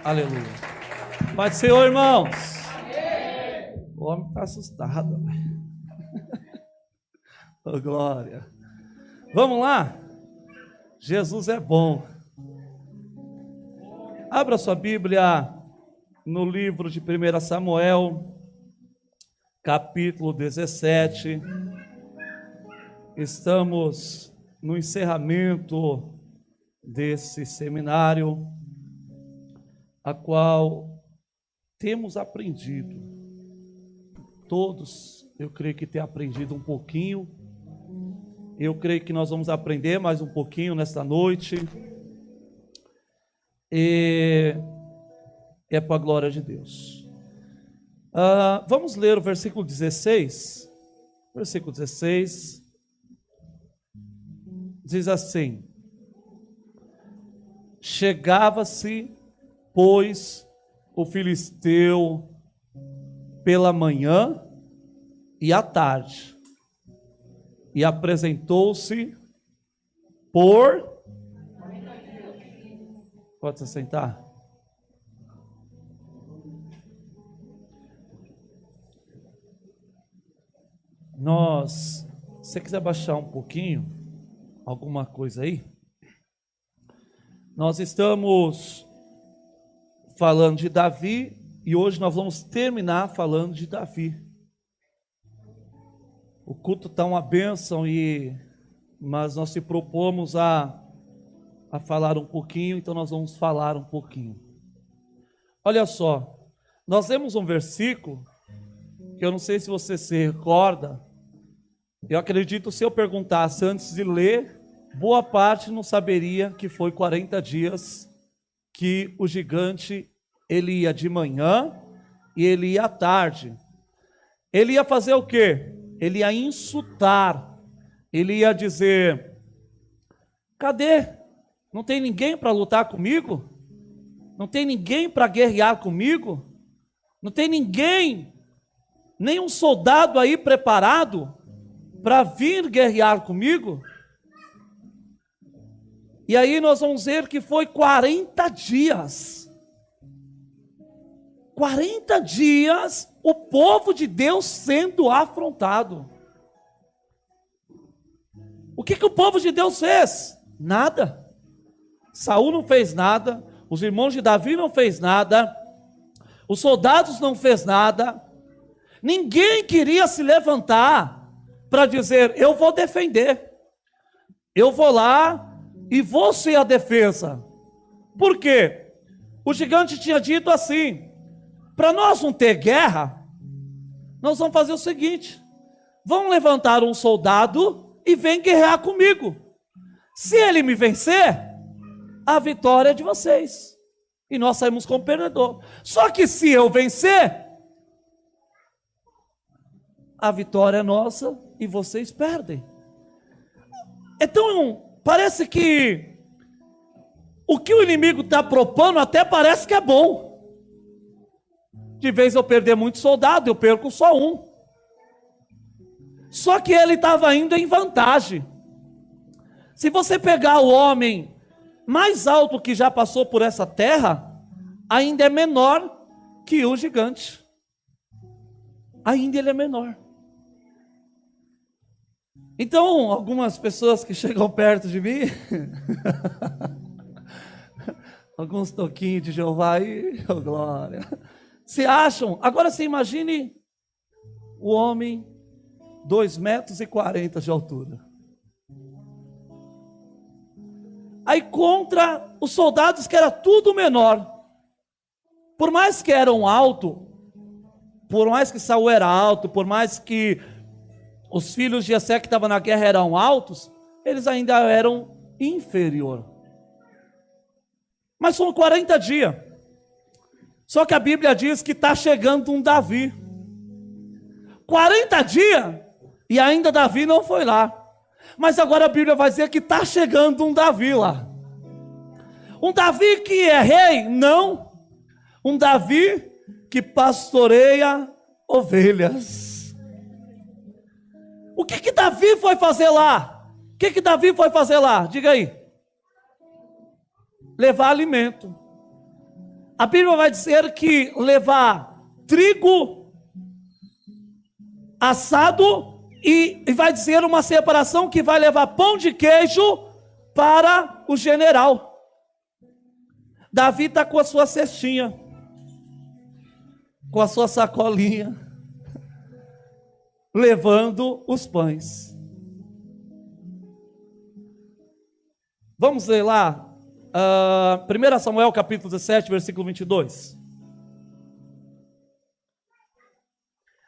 Aleluia. Pai do Senhor, irmãos. O homem está assustado. Oh, glória. Vamos lá? Jesus é bom. Abra sua Bíblia no livro de 1 Samuel, capítulo 17. Estamos no encerramento desse seminário, a qual temos aprendido. Todos, eu creio que têm aprendido um pouquinho. Eu creio que nós vamos aprender mais um pouquinho nesta noite. E é para a glória de Deus. Vamos ler o versículo 16. Versículo 16 diz assim: chegava-se, pois, o filisteu pela manhã e à tarde, e apresentou-se por... Pode se sentar. Se você quiser baixar um pouquinho, alguma coisa aí. Nós estamos falando de Davi e hoje nós vamos terminar falando de Davi. O culto está uma bênção, mas nós se propomos a falar um pouquinho, então nós vamos falar um pouquinho. Olha só, nós lemos um versículo que eu não sei se você se recorda. Eu acredito, se eu perguntasse antes de ler, boa parte não saberia que foi 40 dias que o gigante, ele ia de manhã e ele ia à tarde. Ele ia fazer o quê? Ele ia insultar, ele ia dizer: cadê? Não tem ninguém para lutar comigo? Não tem ninguém para guerrear comigo? Não tem ninguém, nenhum soldado aí preparado para vir guerrear comigo? E aí nós vamos ver que foi 40 dias. 40 dias o povo de Deus sendo afrontado. O que o povo de Deus fez? Nada. Saul não fez nada, os irmãos de Davi não fez nada, os soldados não fez nada. Ninguém queria se levantar para dizer: eu vou defender, eu vou lá e vou ser a defesa. Por quê? O gigante tinha dito assim: para nós não ter guerra, nós vamos fazer o seguinte: vamos levantar um soldado e vem guerrear comigo. Se ele me vencer, a vitória é de vocês, e nós saímos como perdedor. Só que se eu vencer, a vitória é nossa e vocês perdem. Então parece que o que o inimigo está propondo até parece que é bom. De vez eu perder muito soldado, eu perco só um. Só que ele estava indo em vantagem. Se você pegar o homem mais alto que já passou por essa terra, ainda é menor que o gigante. Ainda ele é menor. Então, algumas pessoas que chegam perto de mim, alguns toquinhos de Jeová aí, oh glória, se acham. Agora você imagine o homem 2,40 metros de altura. Aí contra os soldados que era tudo menor. Por mais que eram alto, por mais que Saul era alto, por mais que os filhos de Jessé que estavam na guerra eram altos, eles ainda eram inferior. Mas são 40 dias. Só que a Bíblia diz que está chegando um Davi. 40 dias e ainda Davi não foi lá. Mas agora a Bíblia vai dizer que está chegando um Davi lá. Um Davi que é rei? Não. Um Davi que pastoreia ovelhas. O que Davi foi fazer lá? O que Davi foi fazer lá? Diga aí. levar alimento. A Bíblia vai dizer que levar trigo assado e vai dizer uma separação que vai levar pão de queijo para o general. Davi está com a sua cestinha, com a sua sacolinha, levando os pães. Vamos ler lá, 1 Samuel capítulo 17, versículo 22.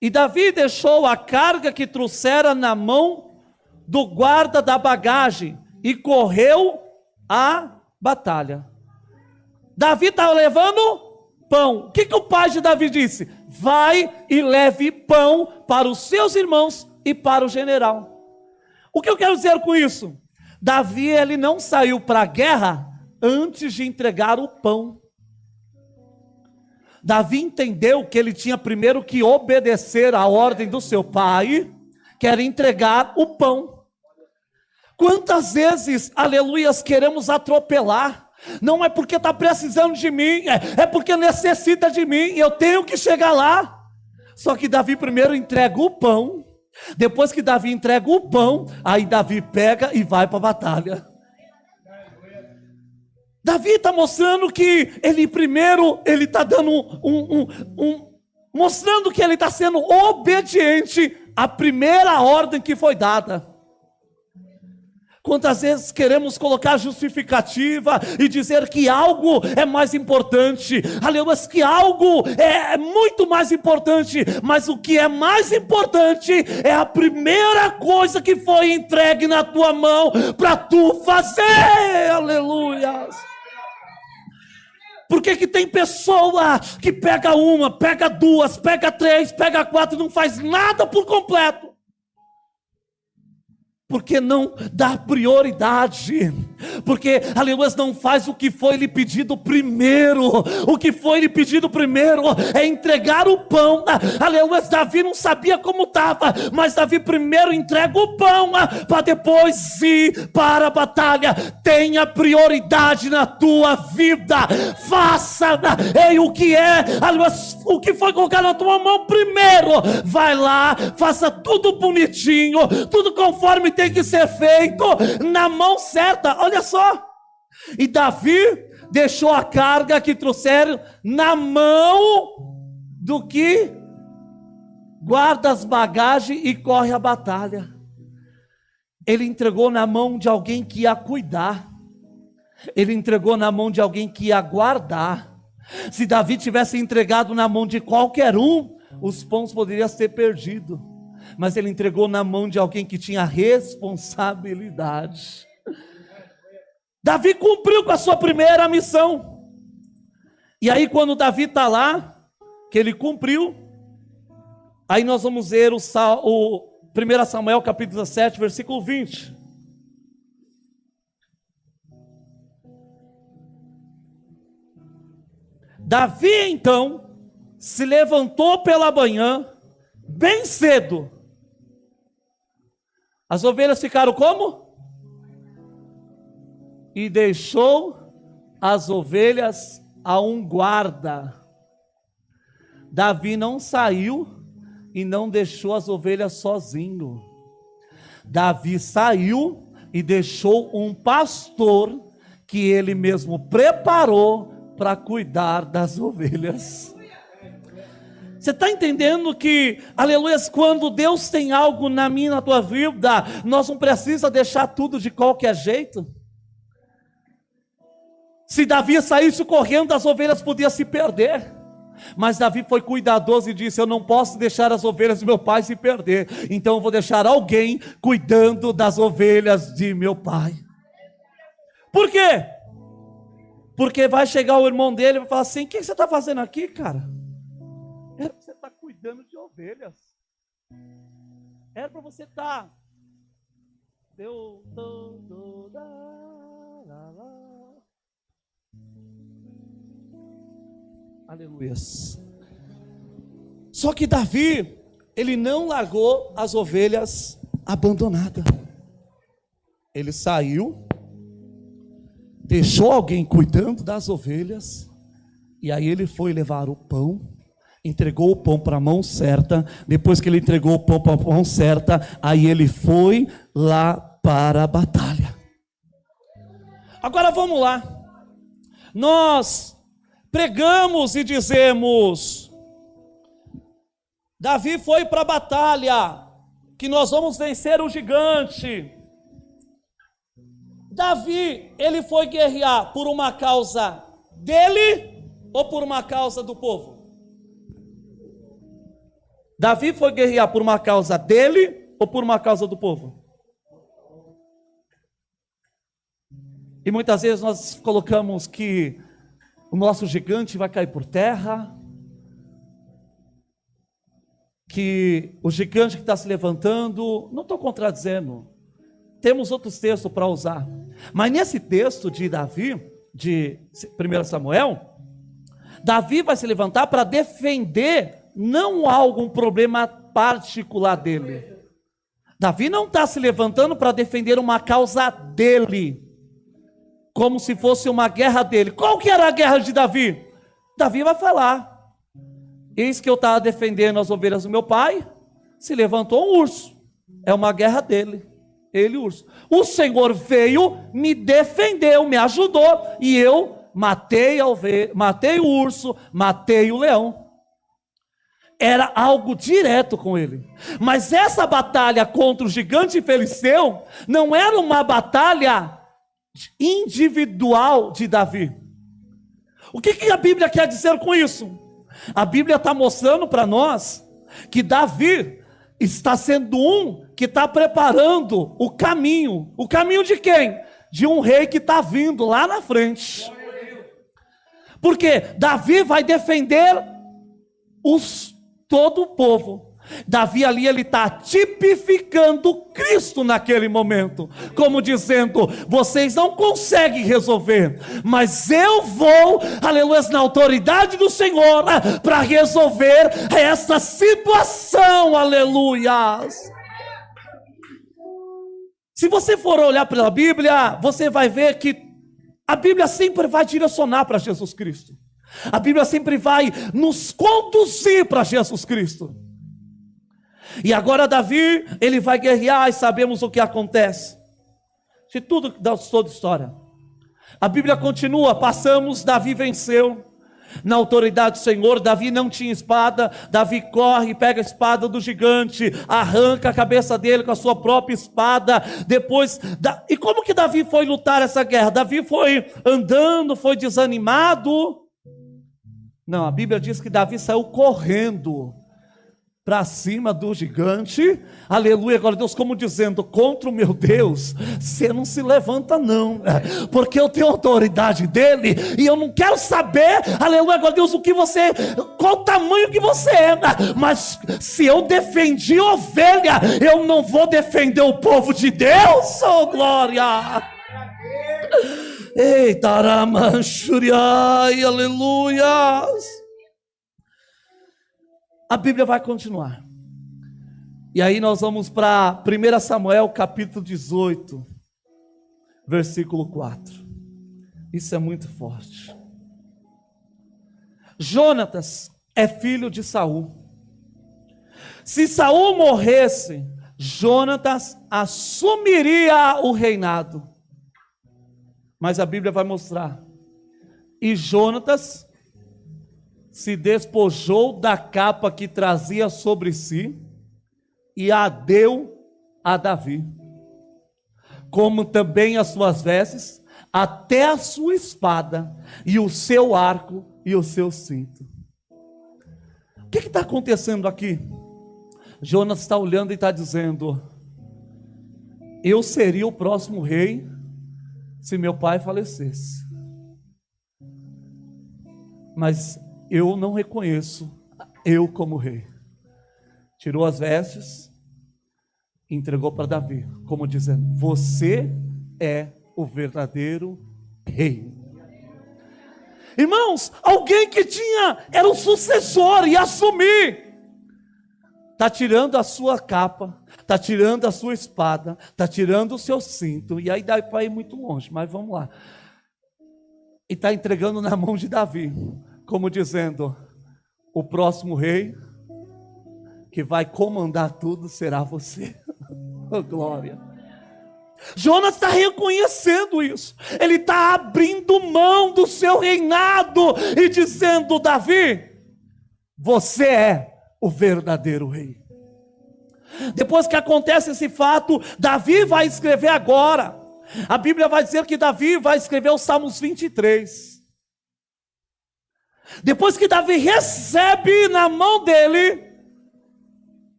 E Davi deixou a carga que trouxera na mão do guarda da bagagem e correu à batalha. Davi estava levando pão. O que o pai de Davi disse? Vai e leve pão para os seus irmãos e para o general. O que eu quero dizer com isso? Davi, ele não saiu para a guerra antes de entregar o pão. Davi entendeu que ele tinha primeiro que obedecer à ordem do seu pai, que era entregar o pão. Quantas vezes, aleluias, queremos atropelar? Não é porque está precisando de mim, é porque necessita de mim, eu tenho que chegar lá. Só que Davi primeiro entrega o pão, depois que Davi entrega o pão, aí Davi pega e vai para a batalha. Davi está mostrando que ele primeiro, ele está dando mostrando que ele está sendo obediente à primeira ordem que foi dada. Quantas vezes queremos colocar justificativa e dizer que algo é mais importante, aleluia, que algo é muito mais importante, mas o que é mais importante é a primeira coisa que foi entregue na tua mão para tu fazer, aleluia. Por que tem pessoa que pega uma, pega duas, pega três, pega quatro e não faz nada por completo? Porque não dá prioridade, porque, aleluia, não faz o que foi lhe pedido primeiro. O que foi lhe pedido primeiro é entregar o pão. Aleluia, Davi não sabia como estava, mas Davi primeiro entrega o pão, para depois ir para a batalha. Tenha prioridade na tua vida, faça o que aleluia, o que foi colocado na tua mão primeiro. Vai lá, faça tudo bonitinho, tudo conforme tem que ser feito, na mão certa. Olha só, e Davi deixou a carga que trouxeram na mão do que guarda as bagagens e corre a batalha. Ele entregou na mão de alguém que ia cuidar, ele entregou na mão de alguém que ia guardar. Se Davi tivesse entregado na mão de qualquer os pães poderiam ser perdidos, mas ele entregou na mão de alguém que tinha responsabilidade. Davi cumpriu com a sua primeira missão. E aí quando Davi está lá, que ele cumpriu, aí nós vamos ver o 1 Samuel capítulo 17, versículo 20. Davi então se levantou pela manhã, bem cedo. As ovelhas ficaram como? E deixou as ovelhas a um guarda. Davi não saiu e não deixou as ovelhas sozinho. Davi saiu e deixou um pastor que ele mesmo preparou para cuidar das ovelhas. Você está entendendo que, aleluia, quando Deus tem algo na minha, na tua vida, nós não precisamos deixar tudo de qualquer jeito. Se Davi saísse correndo, as ovelhas podiam se perder. Mas Davi foi cuidadoso e disse: eu não posso deixar as ovelhas de meu pai se perder, então eu vou deixar alguém cuidando das ovelhas de meu pai. Por quê? Porque vai chegar o irmão dele e vai falar assim: o que você está fazendo aqui, cara? Era para você estar cuidando de ovelhas. Era para você estar. Aleluias. Só que Davi, ele não largou as ovelhas abandonadas. Ele saiu deixou alguém cuidando das ovelhas, e aí ele foi levar o pão, entregou o pão para a mão certa. Depois que ele entregou o pão para a mão certa, aí ele foi lá para a batalha. Agora vamos lá. Nós pregamos e dizemos: Davi foi para a batalha, que nós vamos vencer o gigante. Davi, ele foi guerrear por uma causa dele ou por uma causa do povo? Davi foi guerrear por uma causa dele ou por uma causa do povo? E muitas vezes nós colocamos que o nosso gigante vai cair por terra, que o gigante que está se levantando, não estou contradizendo, temos outros textos para usar, mas nesse texto de Davi, de 1 Samuel, Davi vai se levantar para defender não algum problema particular dele. Davi não está se levantando para defender uma causa dele, como se fosse uma guerra dele. Qual que era a guerra de Davi? Davi vai falar: eis que eu estava defendendo as ovelhas do meu pai, se levantou um urso. É uma guerra dele, ele e o urso. O Senhor veio, me defendeu, me ajudou, e eu matei a ovelha, matei o urso, matei o leão. Era algo direto com ele. Mas essa batalha contra o gigante filisteu não era uma batalha individual de Davi. O que a Bíblia quer dizer com isso? A Bíblia está mostrando para nós que Davi está sendo um que está preparando o caminho. O caminho de quem? De um rei que está vindo lá na frente. Porque Davi vai defender todo o povo. Davi ali, ele está tipificando Cristo naquele momento, como dizendo: vocês não conseguem resolver, mas eu vou, aleluia, na autoridade do Senhor, para resolver essa situação, aleluia. Se você for olhar pela Bíblia, você vai ver que a Bíblia sempre vai direcionar para Jesus Cristo. A Bíblia sempre vai nos conduzir para Jesus Cristo. E agora Davi, ele vai guerrear, e sabemos o que acontece. De tudo, toda história. A Bíblia continua, passamos, Davi venceu. Na autoridade do Senhor, Davi não tinha espada. Davi corre, pega a espada do gigante, arranca a cabeça dele com a sua própria espada. Depois, e como que Davi foi lutar essa guerra? Davi foi andando, foi desanimado? Não, a Bíblia diz que Davi saiu correndo para cima do gigante, aleluia, glória a Deus, como dizendo: contra o meu Deus, você não se levanta não, porque eu tenho autoridade dele, e eu não quero saber, aleluia, glória a Deus, qual o tamanho que você é, mas se eu defendi ovelha, eu não vou defender o povo de Deus, oh glória. Eita, aramanchuriai, aleluia. A Bíblia vai continuar. E aí nós vamos para 1 Samuel capítulo 18, versículo 4. Isso é muito forte. Jonatas é filho de Saul. Se Saul morresse, Jonatas assumiria o reinado. Mas a Bíblia vai mostrar. E Jonatas se despojou da capa que trazia sobre si e a deu a Davi, como também as suas vestes, até a sua espada, e o seu arco e o seu cinto. O que está acontecendo aqui? Jonas está olhando e está dizendo: eu seria o próximo rei se meu pai falecesse, mas eu não reconheço eu como rei. Tirou as vestes, entregou para Davi, como dizendo: você é o verdadeiro rei. Irmãos, alguém que era o sucessor e assumir, está tirando a sua capa, está tirando a sua espada, está tirando o seu cinto, e aí dá para ir muito longe, mas vamos lá. e está entregando na mão de Davi, como dizendo: o próximo rei que vai comandar tudo será você. Oh, glória. Jonas está reconhecendo isso, ele está abrindo mão do seu reinado e dizendo: Davi, você é o verdadeiro rei. Depois que acontece esse fato, Davi vai escrever agora. A Bíblia vai dizer que Davi vai escrever os Salmos 23. Depois que Davi recebe na mão dele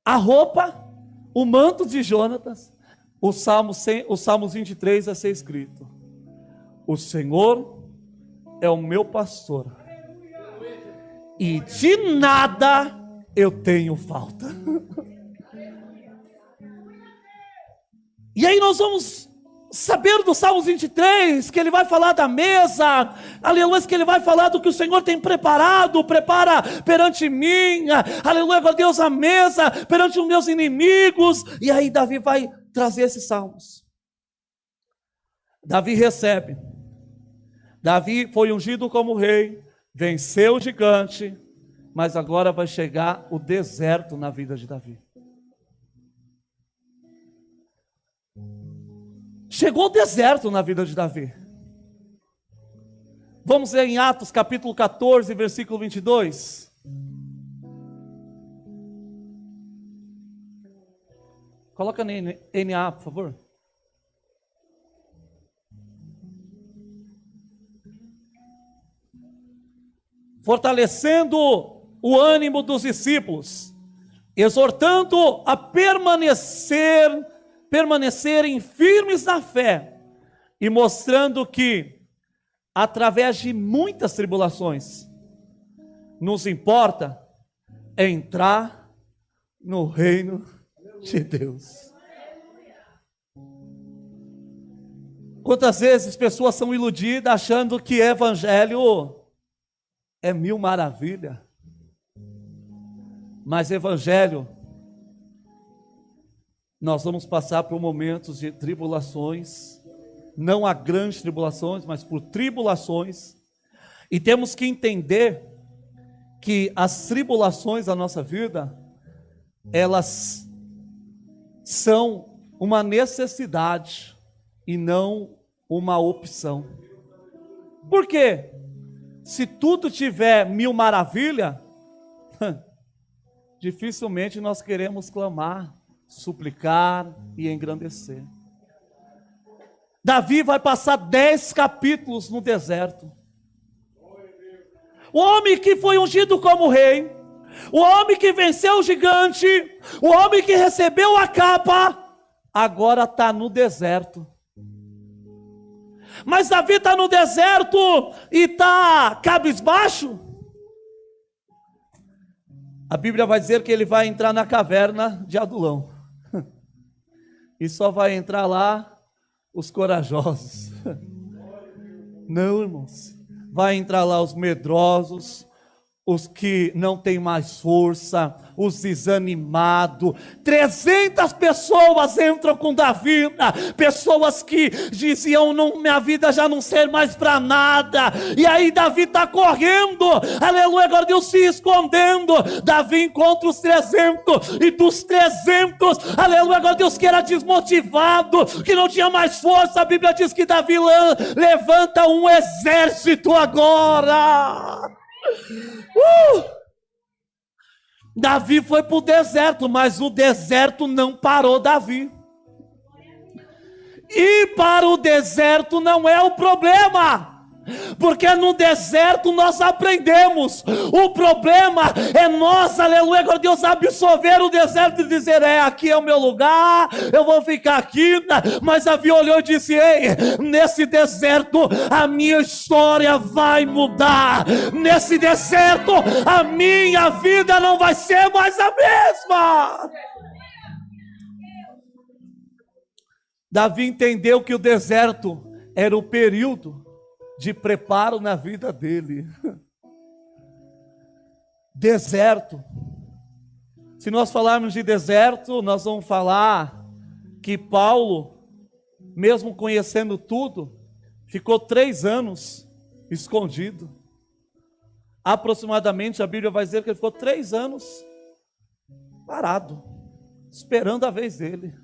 a roupa, o manto de Jonatas, os Salmos 23 vai ser escrito: o Senhor é o meu pastor, e de nada eu tenho falta. E aí nós vamos saber do Salmos 23, que ele vai falar da mesa, aleluia, que ele vai falar do que o Senhor tem preparado, prepara perante mim, aleluia, glória a Deus, a mesa perante os meus inimigos. E aí Davi vai trazer esses salmos. Davi recebe. Davi foi ungido como rei, venceu o gigante, mas agora vai chegar o deserto na vida de Davi. Chegou o deserto na vida de Davi. Vamos ler em Atos capítulo 14, versículo 22. Coloca NA, por favor. Fortalecendo o ânimo dos discípulos, exortando a permanecerem firmes na fé, e mostrando que, através de muitas tribulações, nos importa entrar no reino de Deus. Quantas vezes pessoas são iludidas achando que evangelho é mil maravilha, mas evangelho, nós vamos passar por momentos de tribulações, não há grandes tribulações, mas por tribulações, e temos que entender que as tribulações da nossa vida, elas são uma necessidade e não uma opção. Por quê? Se tudo tiver mil maravilha, dificilmente nós queremos clamar, suplicar e engrandecer. Davi vai passar 10 capítulos no deserto. O homem que foi ungido como rei, o homem que venceu o gigante, o homem que recebeu a capa, agora está no deserto. Mas Davi está no deserto e está cabisbaixo. A Bíblia vai dizer que ele vai entrar na caverna de Adulão. E só vai entrar lá os corajosos. Não, irmãos. Vai entrar lá os medrosos, os que não têm mais força, os desanimados. 300 pessoas entram com Davi, pessoas que diziam: não, minha vida já não serve mais para nada. E aí Davi está correndo, aleluia, agora Deus se escondendo. Davi encontra os 300, e dos 300, aleluia, agora Deus, que era desmotivado, que não tinha mais força, a Bíblia diz que Davi levanta um exército agora. Davi foi para o deserto, mas o deserto não parou Davi. Ir para o deserto não é o problema, porque no deserto nós aprendemos. O problema é nós, aleluia, glória a Deus, absorver o deserto e dizer: aqui é o meu lugar, eu vou ficar aqui. Mas Davi olhou e disse: ei, nesse deserto a minha história vai mudar. Nesse deserto a minha vida não vai ser mais a mesma. Davi entendeu que o deserto era o período de preparo na vida dele. Deserto. Se nós falarmos de deserto, nós vamos falar que Paulo, mesmo conhecendo tudo, ficou 3 anos escondido. Aproximadamente, a Bíblia vai dizer que ele ficou 3 anos parado, esperando a vez dele.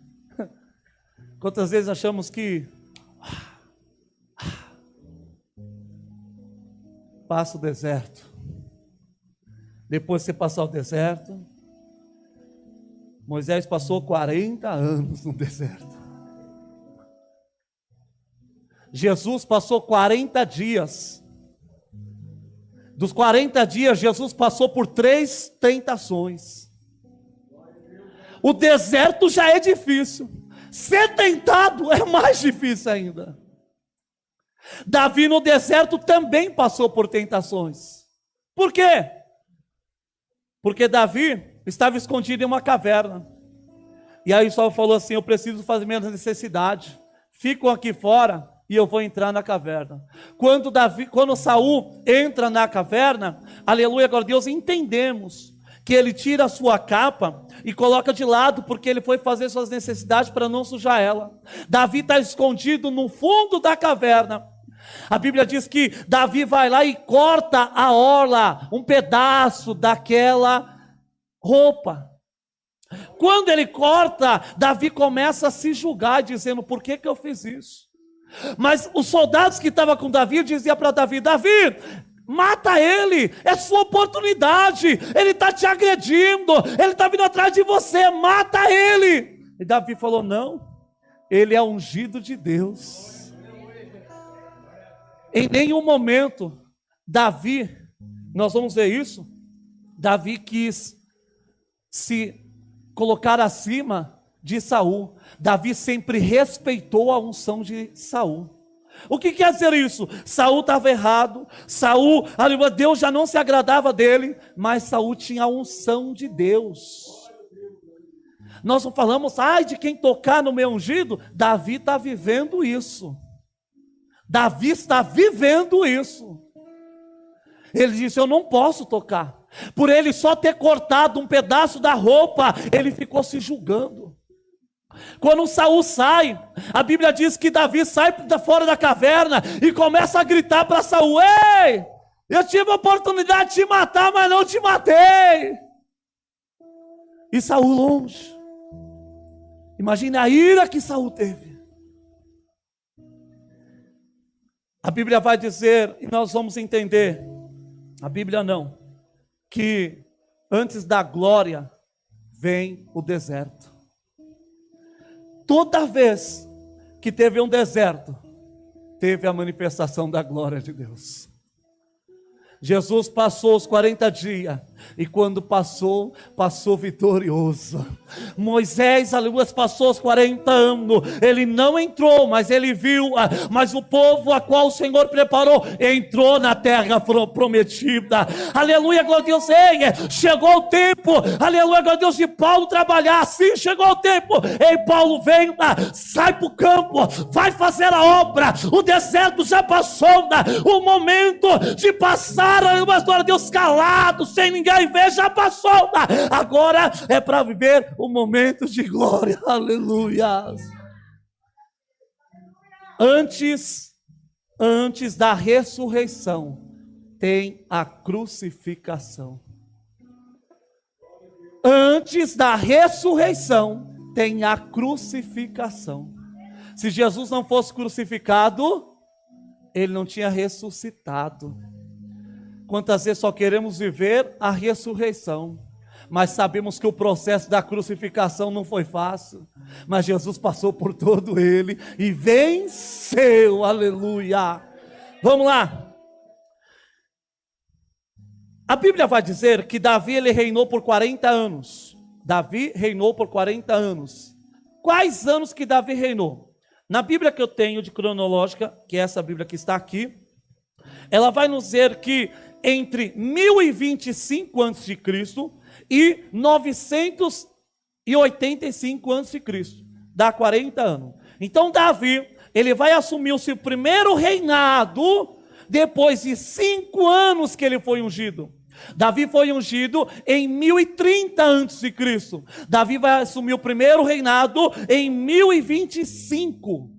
Quantas vezes achamos que passa o deserto, depois você passar o deserto, Moisés passou 40 anos no deserto. Jesus passou 40 dias. Dos 40 dias, Jesus passou por 3 tentações. O deserto já é difícil. Ser tentado é mais difícil ainda. Davi no deserto também passou por tentações. Por quê? Porque Davi estava escondido em uma caverna. E aí Saul falou assim: eu preciso fazer minha necessidade. Ficam aqui fora e eu vou entrar na caverna. Quando Saul entra na caverna, aleluia, glória a Deus, entendemos que ele tira a sua capa e coloca de lado, porque ele foi fazer suas necessidades para não sujar ela. Davi está escondido no fundo da caverna. A Bíblia diz que Davi vai lá e corta a orla, um pedaço daquela roupa. Quando ele corta, Davi começa a se julgar, dizendo: por que eu fiz isso? Mas os soldados que estavam com Davi diziam para Davi: Davi, mata ele, é sua oportunidade, ele está te agredindo, ele está vindo atrás de você, mata ele. E Davi falou: não, ele é ungido de Deus. Em nenhum momento, Davi, nós vamos ver isso, Davi quis se colocar acima de Saul. Davi sempre respeitou a unção de Saul. O que quer dizer isso? Saul estava errado, Deus já não se agradava dele, mas Saul tinha a unção de Deus. Nós não falamos, ai de quem tocar no meu ungido. Davi está vivendo isso. Davi está vivendo isso. Ele disse: eu não posso tocar. Por ele só ter cortado um pedaço da roupa, ele ficou se julgando. Quando Saul sai, a Bíblia diz que Davi sai fora da caverna e começa a gritar para Saul: ei, eu tive a oportunidade de te matar, mas não te matei. E Saul longe. Imagine a ira que Saul teve. A Bíblia vai dizer, e nós vamos entender, a Bíblia não, que antes da glória vem o deserto. Toda vez que teve um deserto, teve a manifestação da glória de Deus. Jesus passou os 40 dias, e quando passou vitorioso. Moisés, aleluia, passou os 40 anos, ele não entrou, mas ele viu, mas o povo a qual o Senhor preparou, entrou na terra prometida. Aleluia, glória a Deus. Ei, chegou o tempo, aleluia, glória a Deus, de Paulo trabalhar. Sim, chegou o tempo. Ei, Paulo, vem, sai para o campo, vai fazer a obra. O deserto já passou, o momento de passar, aleluia, glória a Deus, calado, sem ninguém ver, já passou. Agora é para viver o momento de glória. Aleluia. Antes da ressurreição tem a crucificação. Antes da ressurreição tem a crucificação. Se Jesus não fosse crucificado, ele não tinha ressuscitado. Quantas vezes só queremos viver a ressurreição, mas sabemos que o processo da crucificação não foi fácil, mas Jesus passou por todo ele e venceu, aleluia. Vamos lá. A Bíblia vai dizer que Davi, ele reinou por 40 anos. Davi reinou por 40 anos. Quais anos que Davi reinou? Na Bíblia que eu tenho de cronológica, que é essa Bíblia que está aqui, ela vai nos dizer que entre 1025 a.C. e 985 a.C., dá 40 anos. Então Davi, ele vai assumir o seu primeiro reinado depois de 5 anos que ele foi ungido. Davi foi ungido em 1030 a.C. Davi vai assumir o primeiro reinado em 1025.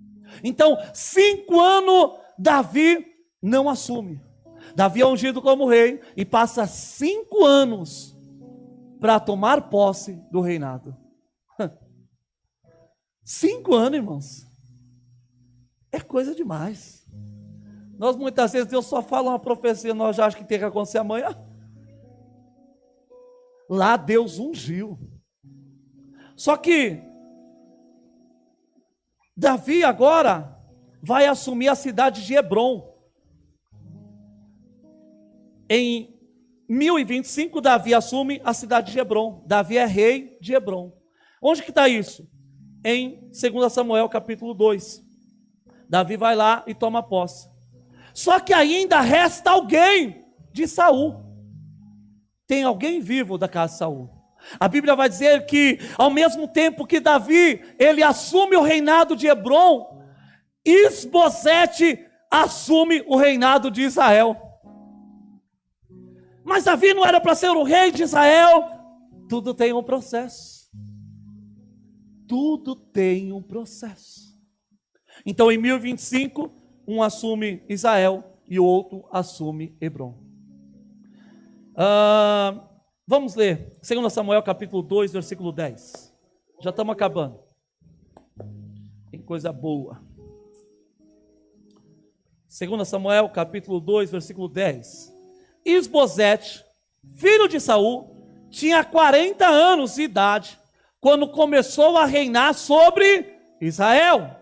Então, 5 anos Davi não assume. Davi é ungido como rei e passa 5 anos para tomar posse do reinado. 5 anos, irmãos. É coisa demais. Nós muitas vezes, Deus só fala uma profecia, nós já achamos que tem que acontecer amanhã. Lá Deus ungiu. Só que Davi agora vai assumir a cidade de Hebrom. Em 1025, Davi assume a cidade de Hebrom. Davi é rei de Hebrom. Onde que está isso? Em 2 Samuel capítulo 2. Davi vai lá e toma posse. Só que ainda resta alguém de Saul. Tem alguém vivo da casa de Saul. A Bíblia vai dizer que ao mesmo tempo que Davi, ele assume o reinado de Hebrom, Isbosete assume o reinado de Israel. Mas Davi não era para ser o rei de Israel. Tudo tem um processo. Tudo tem um processo. Então em 1025, um assume Israel e o outro assume Hebrom. Vamos ler 2 Samuel capítulo 2, versículo 10. Já estamos acabando. Tem coisa boa. 2 Samuel capítulo 2, versículo 10. Isbosete, filho de Saul, tinha 40 anos de idade quando começou a reinar sobre Israel.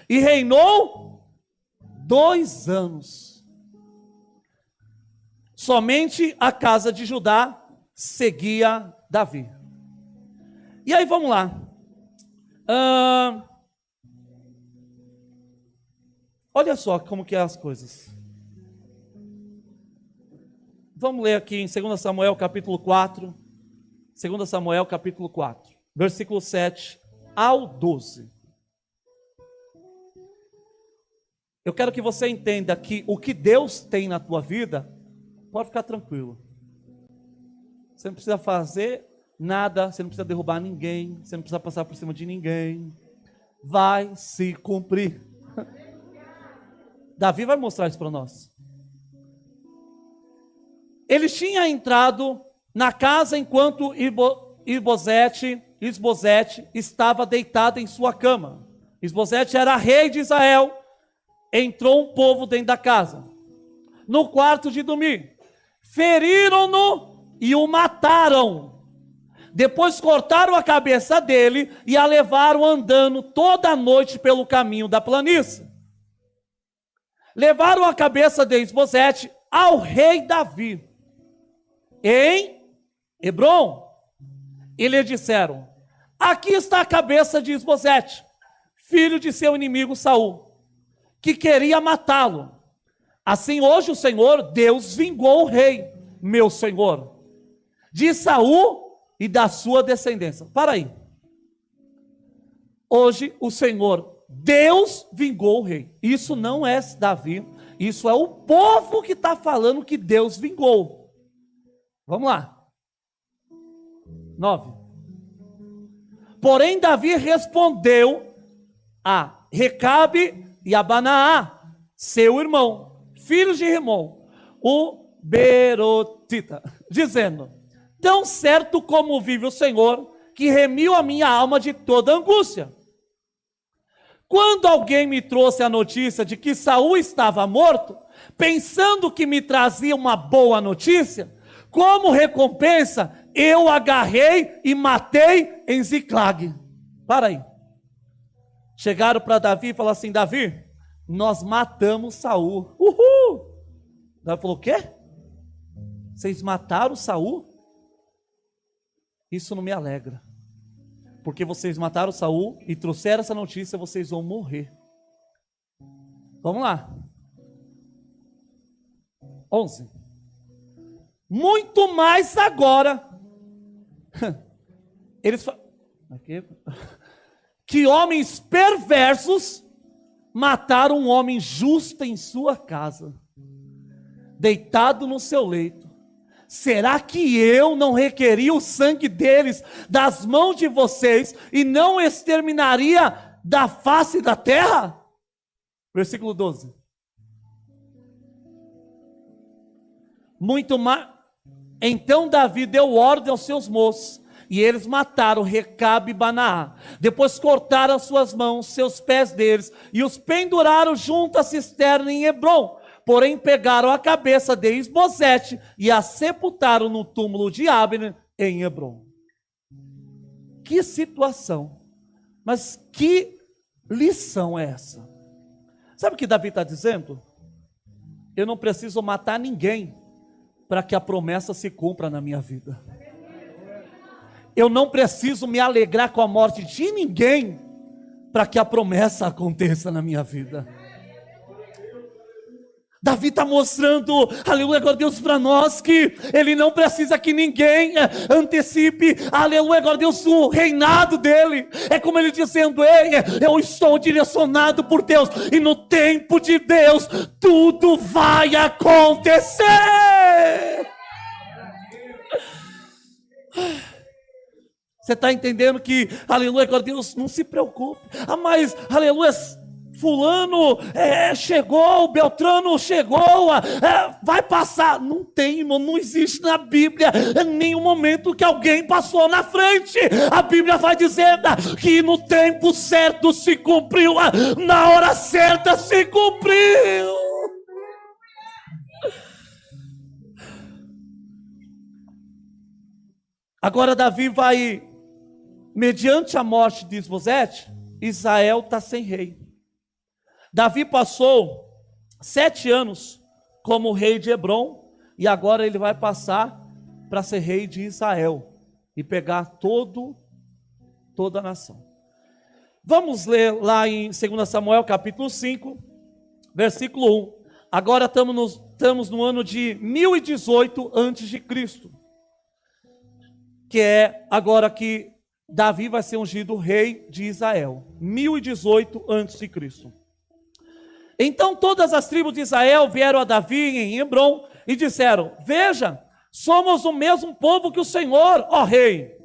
E reinou 2 anos. Somente a casa de Judá seguia Davi. E aí vamos lá. Olha só como que é as coisas. Vamos ler aqui em 2 Samuel capítulo 4. 2 Samuel capítulo 4. Versículo 7 ao 12. Eu quero que você entenda que o que Deus tem na tua vida, pode ficar tranquilo. Você não precisa fazer nada, você não precisa derrubar ninguém, você não precisa passar por cima de ninguém. Vai se cumprir. Davi vai mostrar isso para nós. Ele tinha entrado na casa enquanto Isbosete estava deitado em sua cama. Isbosete era rei de Israel. Entrou um povo dentro da casa, no quarto de dormir. Feriram-no e o mataram. Depois cortaram a cabeça dele e a levaram andando toda a noite pelo caminho da planície. Levaram a cabeça de Isbosete ao rei Davi em Hebrom, e lhe disseram: aqui está a cabeça de Isbosete, filho de seu inimigo Saul, que queria matá-lo. Assim hoje o Senhor, Deus, vingou o rei, meu senhor, de Saul e da sua descendência. Para aí. Hoje o Senhor, Deus, vingou o rei. Isso não é Davi, isso é o povo que está falando que Deus vingou. Vamos lá. 9. Porém Davi respondeu a Recabe e Abanaá, seu irmão, filhos de Rimon, o Berotita, dizendo: tão certo como vive o Senhor, que remiu a minha alma de toda angústia. Quando alguém me trouxe a notícia de que Saul estava morto, pensando que me trazia uma boa notícia, como recompensa, eu agarrei e matei em Ziclag. Para aí. Chegaram para Davi e falaram assim: Davi, nós matamos Saul. Uhul! Davi falou: o quê? Vocês mataram Saul? Isso não me alegra. Porque vocês mataram Saul e trouxeram essa notícia, vocês vão morrer. Vamos lá. 11. Muito mais agora. Eles falam que homens perversos mataram um homem justo em sua casa, deitado no seu leito. Será que eu não requeria o sangue deles das mãos de vocês e não exterminaria da face da terra? Versículo 12. muito mais. Então Davi deu ordem aos seus moços, e eles mataram Recabe e Banaá. Depois cortaram as suas mãos, seus pés deles, e os penduraram junto à cisterna em Hebrom. Porém pegaram a cabeça de Isbosete e a sepultaram no túmulo de Abner em Hebrom. Que situação, mas que lição é essa? Sabe o que Davi está dizendo? Eu não preciso matar ninguém para que a promessa se cumpra na minha vida. Eu não preciso me alegrar com a morte de ninguém para que a promessa aconteça na minha vida. Davi está mostrando, aleluia, glória a Deus, para nós, que ele não precisa que ninguém antecipe, aleluia, glória a Deus, o reinado dele. É como ele dizendo: ei, eu estou direcionado por Deus, e no tempo de Deus, tudo vai acontecer. Você está entendendo que, aleluia, glória a Deus, não se preocupe. Mas, aleluia, fulano chegou, Beltrano chegou, vai passar. Não tem, irmão, não existe na Bíblia nenhum momento que alguém passou na frente. A Bíblia vai dizer que no tempo certo se cumpriu, na hora certa se cumpriu. Agora Davi vai, mediante a morte de Isbosete, Israel está sem rei. Davi passou 7 anos como rei de Hebrom, e agora ele vai passar para ser rei de Israel e pegar toda a nação. Vamos ler lá em 2 Samuel capítulo 5, versículo 1. Agora estamos no ano de 1018 a.C., que é agora que Davi vai ser ungido rei de Israel. 1018 a.C. Então todas as tribos de Israel vieram a Davi em Hebrom e disseram: veja, somos o mesmo povo que o Senhor, ó rei.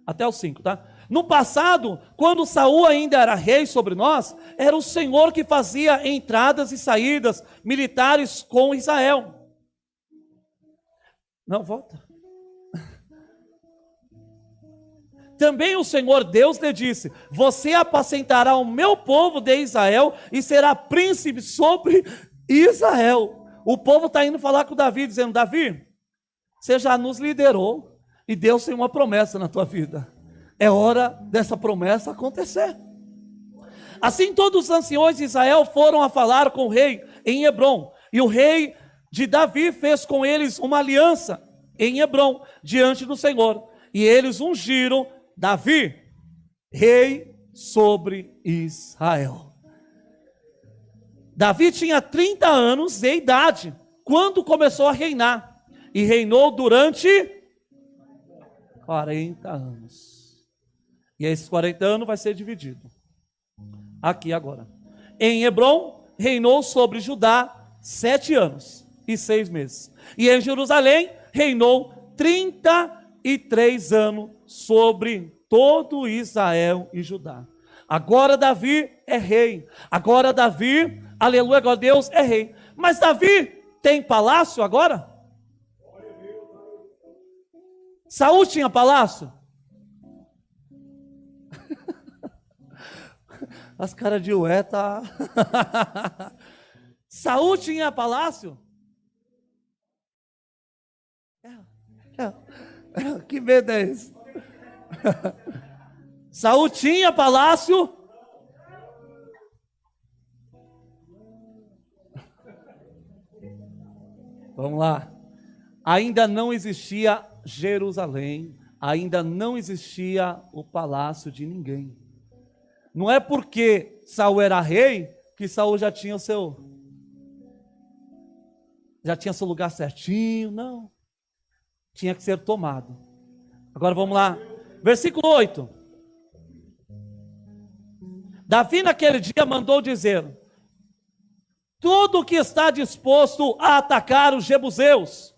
Até o 5, tá? No passado, quando Saul ainda era rei sobre nós, era o Senhor que fazia entradas e saídas militares com Israel. Não, volta. Também o Senhor Deus lhe disse: você apacentará o meu povo de Israel e será príncipe sobre Israel. O povo está indo falar com Davi, dizendo: Davi, você já nos liderou e Deus tem uma promessa na tua vida. É hora dessa promessa acontecer. Assim todos os anciões de Israel foram a falar com o rei em Hebrom, e o rei de Davi fez com eles uma aliança em Hebrom, diante do Senhor, e eles ungiram Davi rei sobre Israel. Davi tinha 30 anos de idade quando começou a reinar, e reinou durante 40 anos. E esses 40 anos vai ser dividido aqui agora. Em Hebrom reinou sobre Judá 7 anos e 6 meses. E em Jerusalém reinou 33 anos sobre todo Israel e Judá. Agora Davi é rei. Agora Davi, aleluia, glória a Deus, é rei. Mas Davi tem palácio agora? Saul tinha palácio? As caras de ué, tá? Saul tinha palácio? Que medo é esse? Saul tinha palácio? Vamos lá. Ainda não existia Jerusalém, ainda não existia o palácio de ninguém. Não é porque Saul era rei que Saul já tinha seu lugar certinho, não. Tinha que ser tomado. Agora vamos lá. Versículo 8. Davi naquele dia mandou dizer: tudo que está disposto a atacar os jebuseus,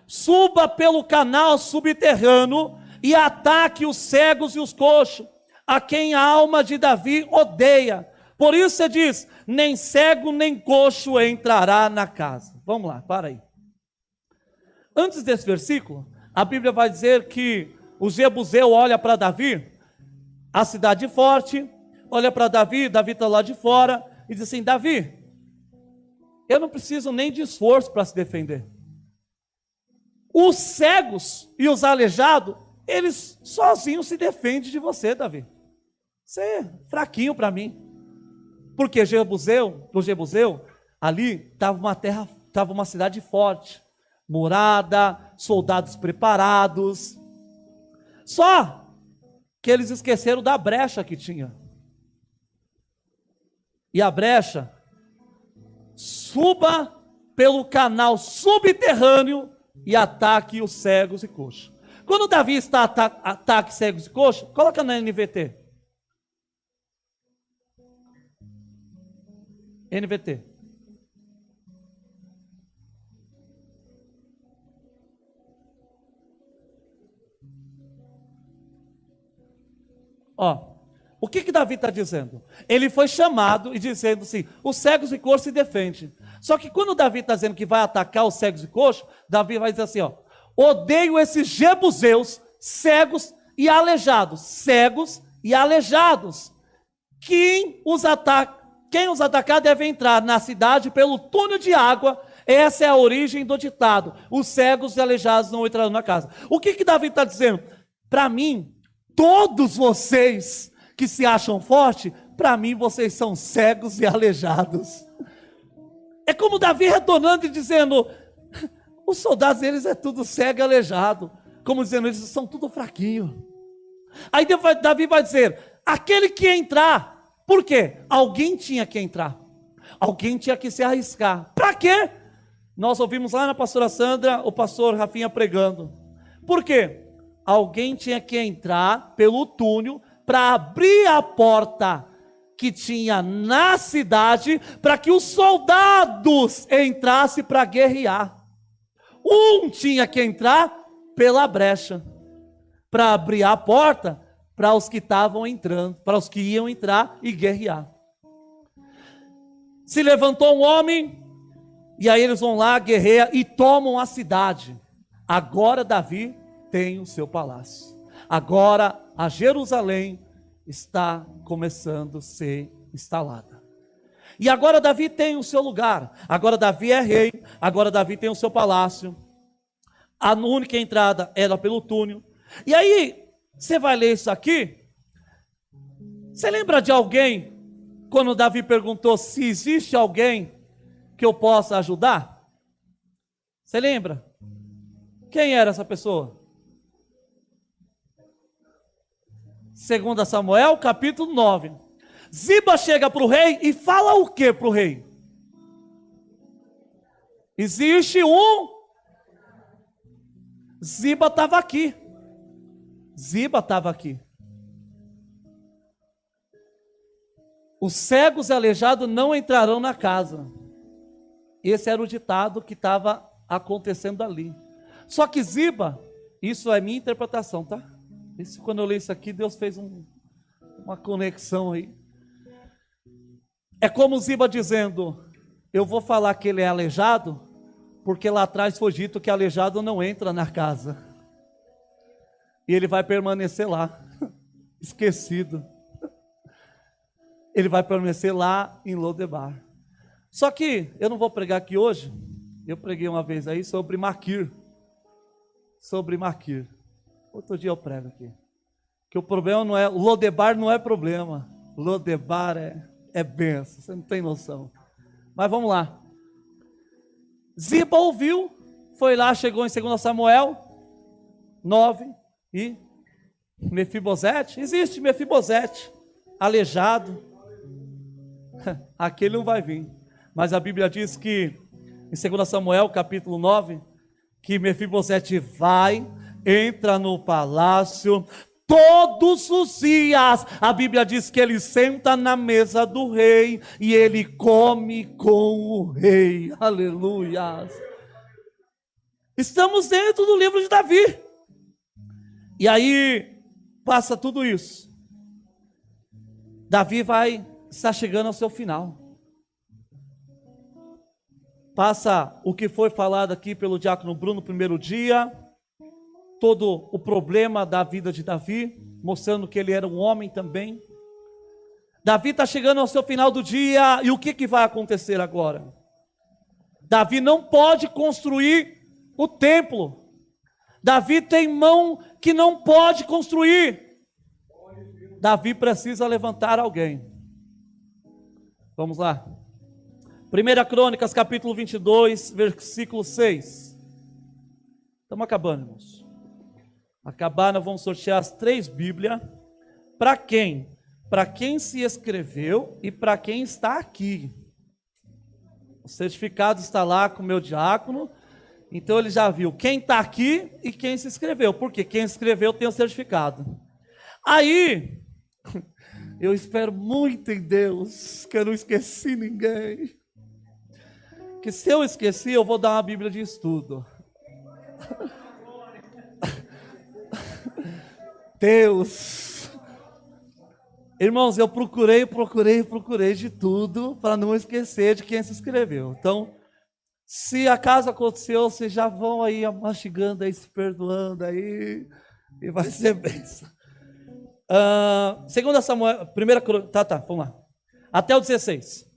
suba pelo canal subterrâneo e ataque os cegos e os coxos, a quem a alma de Davi odeia, Por isso você diz: nem cego nem coxo entrará na casa. Vamos lá, para aí. Antes desse versículo, a Bíblia vai dizer que o Jebuseu olha para Davi, a cidade forte, olha para Davi, Davi está lá de fora, e diz assim: Davi, eu não preciso nem de esforço para se defender. Os cegos e os aleijados, eles sozinhos se defendem de você, Davi. Você é fraquinho para mim. Porque no Jebuseu, ali estava uma cidade forte, murada, soldados preparados. Só que eles esqueceram da brecha que tinha. E a brecha: suba pelo canal subterrâneo e ataque os cegos e coxos. Quando Davi está ataque cegos e coxos, coloca na NVT. NVT. Ó, o que Davi está dizendo? Ele foi chamado e dizendo assim: os cegos e coxos se defendem. Só que quando Davi está dizendo que vai atacar os cegos e coxos, Davi vai dizer assim: ó, odeio esses jebuseus, cegos e aleijados. Cegos e aleijados. Quem os atacar deve entrar na cidade pelo túnel de água. Essa é a origem do ditado: os cegos e aleijados não entrarão na casa. O que Davi está dizendo? Para mim, todos vocês que se acham fortes, para mim vocês são cegos e aleijados. É como Davi retornando e dizendo: os soldados deles é tudo cego e aleijado. Como dizendo, eles são tudo fraquinho. Aí Davi vai dizer: aquele que entrar. Por quê? Alguém tinha que entrar. Alguém tinha que se arriscar. Para quê? Nós ouvimos lá na pastora Sandra, o pastor Rafinha pregando. Por quê? Alguém tinha que entrar pelo túnel para abrir a porta que tinha na cidade, para que os soldados entrassem para guerrear. Um tinha que entrar pela brecha, para abrir a porta para os que estavam entrando, para os que iam entrar e guerrear. Se levantou um homem, e aí eles vão lá, guerreiam e tomam a cidade. Agora Davi tem o seu palácio. Agora a Jerusalém está começando a ser instalada. E agora Davi tem o seu lugar. Agora Davi é rei. Agora Davi tem o seu palácio. A única entrada era pelo túnel. E aí, você vai ler isso aqui. Você lembra de alguém, quando Davi perguntou se existe alguém que eu possa ajudar? Você lembra? Quem era essa pessoa? 2 Samuel, capítulo 9. Ziba chega para o rei e fala o que para o rei? Existe um... Ziba estava aqui. Ziba estava aqui. Os cegos e aleijados não entrarão na casa. Esse era o ditado que estava acontecendo ali. Só que Ziba, isso é minha interpretação, tá? Isso, quando eu li isso aqui, Deus fez uma conexão aí. É como Ziba dizendo: eu vou falar que ele é aleijado, porque lá atrás foi dito que aleijado não entra na casa. E ele vai permanecer lá, esquecido. Ele vai permanecer lá em Lodebar. Só que eu não vou pregar aqui hoje. Eu preguei uma vez aí sobre Maquir. Sobre Maquir. Outro dia eu prego aqui. Que o problema não é... Lodebar não é problema. Lodebar é benção. Você não tem noção. Mas vamos lá. Ziba ouviu. Foi lá, chegou em 2 Samuel 9. E Mefibosete, existe Mefibosete, aleijado, aquele não vai vir, mas a Bíblia diz que, em 2 Samuel capítulo 9, que Mefibosete vai, entra no palácio, todos os dias, a Bíblia diz que ele senta na mesa do rei, e ele come com o rei, aleluia. Estamos dentro do livro de Davi. E aí, passa tudo isso. Davi vai está chegando ao seu final. Passa o que foi falado aqui pelo diácono Bruno no primeiro dia, todo o problema da vida de Davi, mostrando que ele era um homem também. Davi está chegando ao seu final do dia, e o que vai acontecer agora? Davi não pode construir o templo. Davi tem mão que não pode construir. Davi precisa levantar alguém. Vamos lá. 1 Crônicas, capítulo 22, versículo 6. Estamos acabando, irmãos. Acabar, nós vamos sortear as 3 Bíblias. Para quem? Para quem se inscreveu e para quem está aqui. O certificado está lá com o meu diácono. Então ele já viu quem está aqui e quem se inscreveu. Porque quem se inscreveu tem o certificado. Aí, eu espero muito em Deus que eu não esqueci ninguém. Que se eu esqueci, eu vou dar uma Bíblia de estudo. Deus. Irmãos, eu procurei de tudo para não esquecer de quem se inscreveu. Então, se acaso aconteceu, vocês já vão aí mastigando aí, se perdoando aí, e vai ser bênção. Segunda Samuel, vamos lá. Até o 16.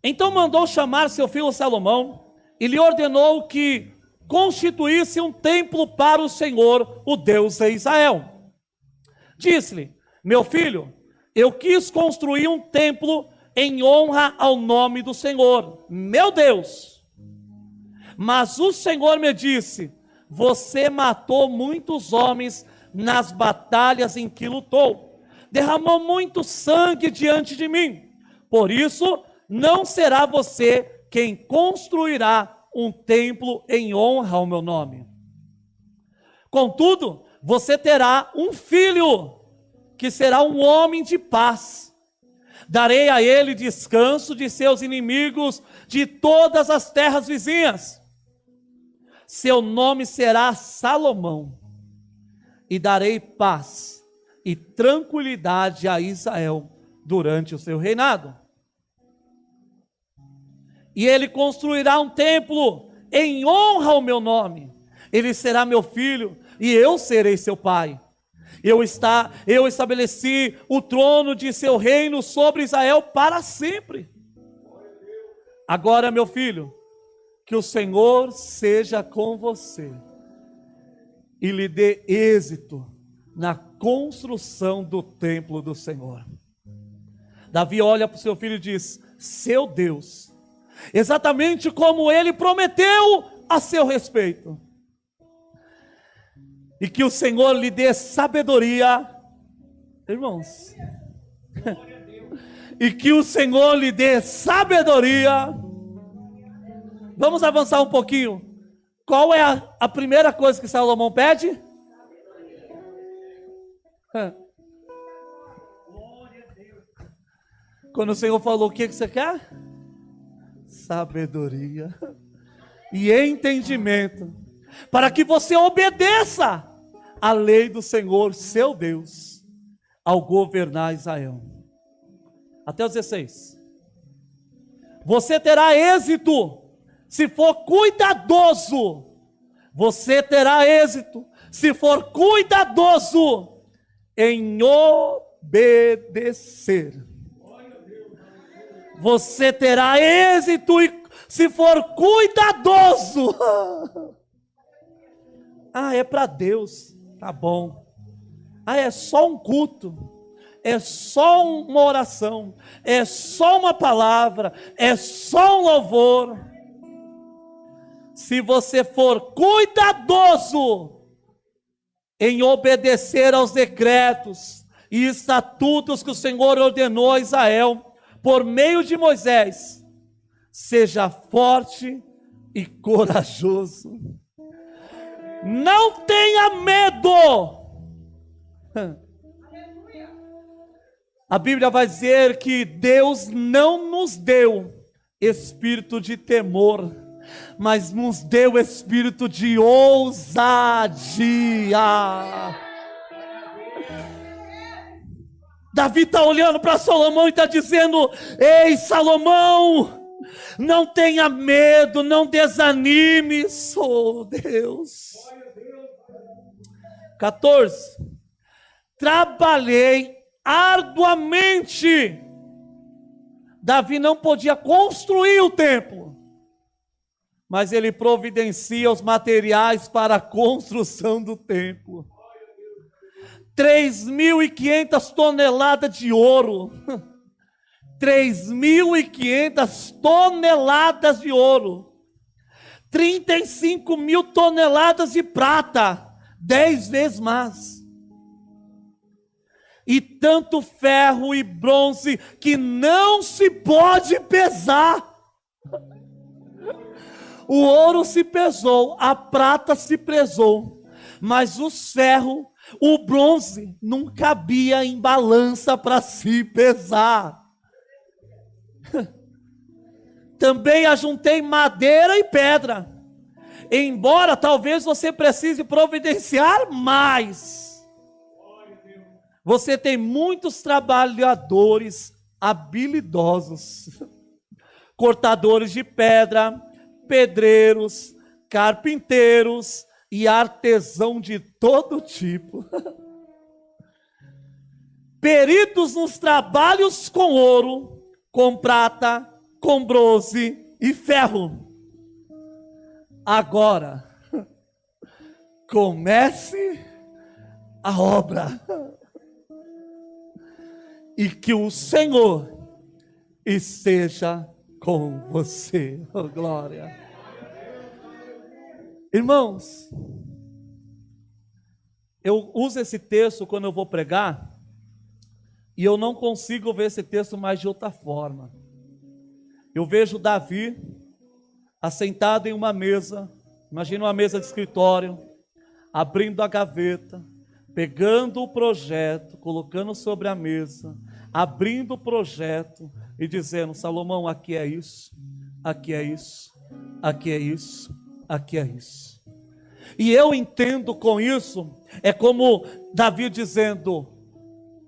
Então mandou chamar seu filho Salomão e lhe ordenou que constituísse um templo para o Senhor, o Deus de Israel. Disse-lhe: meu filho, eu quis construir um templo em honra ao nome do Senhor, meu Deus. Mas o Senhor me disse: você matou muitos homens nas batalhas em que lutou, derramou muito sangue diante de mim. Por isso, não será você quem construirá um templo em honra ao meu nome. Contudo, você terá um filho, que será um homem de paz. Darei a ele descanso de seus inimigos de todas as terras vizinhas. Seu nome será Salomão, e darei paz e tranquilidade a Israel durante o seu reinado. E ele construirá um templo em honra ao meu nome. Ele será meu filho e eu serei seu pai. Eu estabeleci o trono de seu reino sobre Israel para sempre. Agora, meu filho, que o Senhor seja com você e lhe dê êxito na construção do templo do Senhor. Davi olha para o seu filho e diz: seu Deus, exatamente como ele prometeu a seu respeito. E que o Senhor lhe dê sabedoria, irmãos. E que o Senhor lhe dê sabedoria. Vamos avançar um pouquinho. Qual é a primeira coisa que Salomão pede? Quando o Senhor falou: o que você quer? Sabedoria e entendimento, para que você obedeça a lei do Senhor, seu Deus, ao governar Israel. Até o 16. Você terá êxito se for cuidadoso. Você terá êxito se for cuidadoso em obedecer. Você terá êxito se for cuidadoso. É para Deus. Tá bom. É só um culto. É só uma oração. É só uma palavra. É só um louvor. Se você for cuidadoso em obedecer aos decretos e estatutos que o Senhor ordenou a Israel por meio de Moisés, seja forte e corajoso. Não tenha medo. A Bíblia vai dizer que Deus não nos deu espírito de temor, mas nos deu espírito de ousadia. Davi está olhando para Salomão e está dizendo: ei, Salomão, não tenha medo, não desanimes. Oh, Deus. 14. Trabalhei arduamente. Davi não podia construir o templo, mas ele providencia os materiais para a construção do templo. 3.500 toneladas de ouro. 3.500 toneladas de ouro. 35.000 toneladas de prata. 10 vezes mais. E tanto ferro e bronze que não se pode pesar. O ouro se pesou, a prata se pesou, mas o ferro, o bronze, não cabia em balança para se pesar. Também ajuntei madeira e pedra, embora talvez você precise providenciar mais. Você tem muitos trabalhadores habilidosos, cortadores de pedra, pedreiros, carpinteiros e artesão de todo tipo. Peritos nos trabalhos com ouro, com prata, com bronze e ferro. Agora, comece a obra. E que o Senhor esteja com você. Oh, glória. Irmãos, eu uso esse texto quando eu vou pregar, e eu não consigo ver esse texto mais de outra forma. Eu vejo Davi assentado em uma mesa, imagina uma mesa de escritório, abrindo a gaveta, pegando o projeto, colocando sobre a mesa, abrindo o projeto e dizendo: Salomão, aqui é isso, aqui é isso, aqui é isso, aqui é isso. E eu entendo com isso, é como Davi dizendo: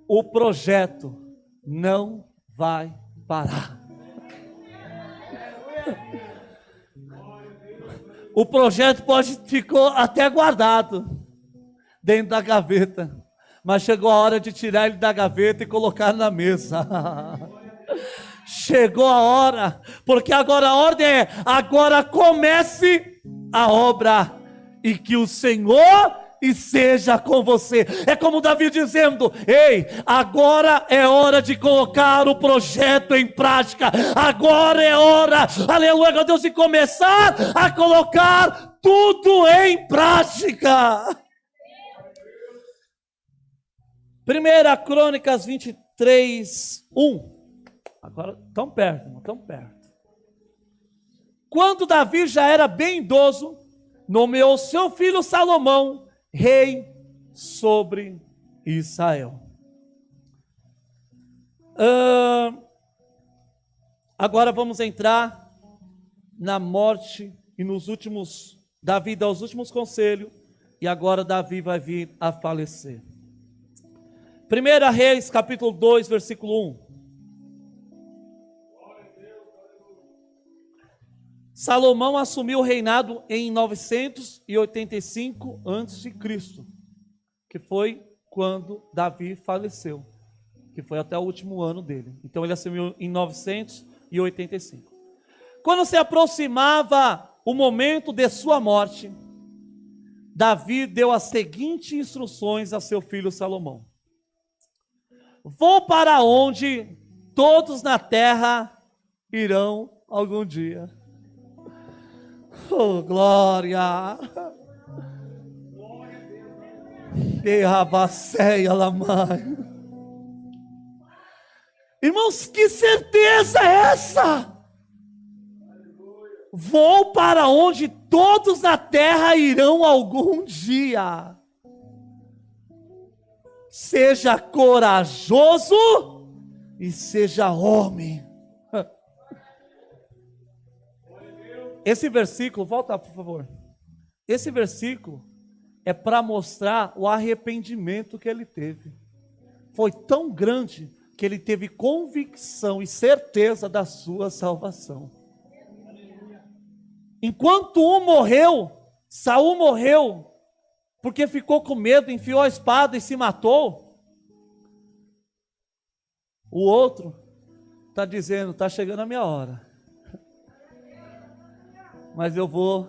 o projeto não vai parar. O projeto ficou até guardado dentro da gaveta, mas chegou a hora de tirar ele da gaveta e colocar na mesa. Chegou a hora, porque agora a ordem é: agora comece a obra, e que o Senhor esteja com você. É como Davi dizendo: ei, agora é hora de colocar o projeto em prática. Agora é hora, aleluia, meu Deus, de começar a colocar tudo em prática. 1 Crônicas 23, 1. Agora, tão perto, irmão, tão perto. Quando Davi já era bem idoso, nomeou seu filho Salomão rei sobre Israel. Agora vamos entrar na morte e nos últimos, Davi dá os últimos conselhos, e agora Davi vai vir a falecer. 1 Reis, capítulo 2, versículo 1. Salomão assumiu o reinado em 985 a.C., que foi quando Davi faleceu, que foi até o último ano dele. Então ele assumiu em 985. Quando se aproximava o momento de sua morte, Davi deu as seguintes instruções a seu filho Salomão: vou para onde todos na terra irão algum dia. Oh, glória! Irmãos, que certeza é essa? Vou para onde todos na terra irão algum dia. Seja corajoso e seja homem. Esse versículo, volta por favor. Esse versículo é para mostrar o arrependimento que ele teve. foi tão grande que ele teve convicção e certeza da sua salvação. Enquanto um morreu, Saul morreu, porque ficou com medo, enfiou a espada e se matou. O outro está dizendo, está chegando a minha hora. Mas eu vou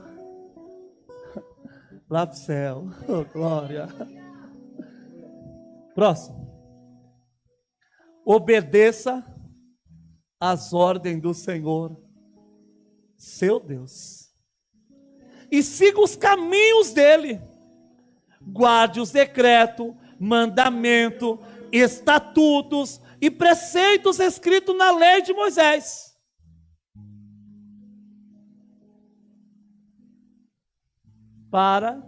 lá para o céu. Oh, glória. Próximo. Obedeça às ordens do Senhor, seu Deus, e siga os caminhos dele. Guarde os decretos, mandamentos, estatutos e preceitos escritos na lei de Moisés. Para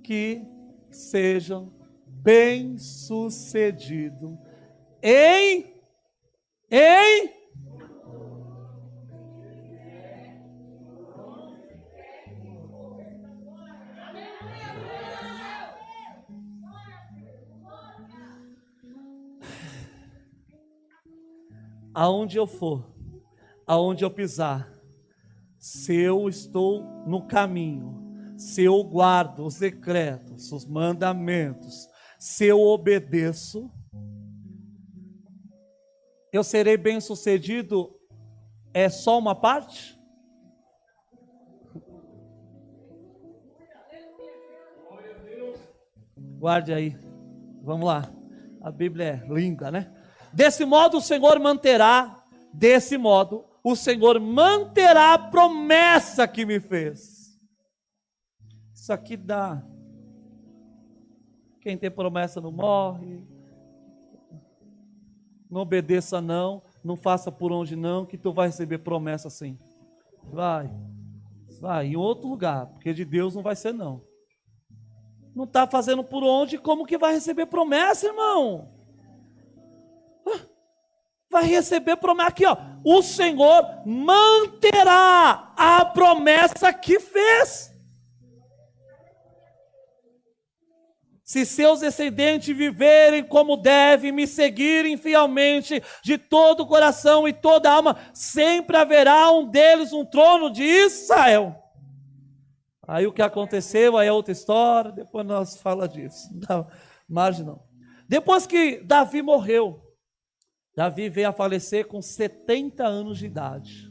que sejam bem-sucedidos em aonde eu for, aonde eu pisar, se eu estou no caminho, se eu guardo os decretos, os mandamentos, se eu obedeço, eu serei bem-sucedido. É só uma parte? Guarde aí, vamos lá, a Bíblia é linda, né? Desse modo o Senhor manterá a promessa que me fez. Isso aqui dá. Quem tem promessa não morre. Não obedeça não faça por onde não, que tu vai receber promessa assim. Vai em outro lugar, porque de Deus não vai ser não. Não está fazendo por onde, como que vai receber promessa, irmão? Vai receber promessa aqui, ó. O Senhor manterá a promessa que fez. Se seus descendentes viverem como devem, me seguirem fielmente de todo o coração e toda a alma, sempre haverá um deles um trono de Israel. Aí o que aconteceu, aí é outra história, depois nós falamos disso. Não, margem não. Depois que Davi morreu, Davi veio a falecer com 70 anos de idade.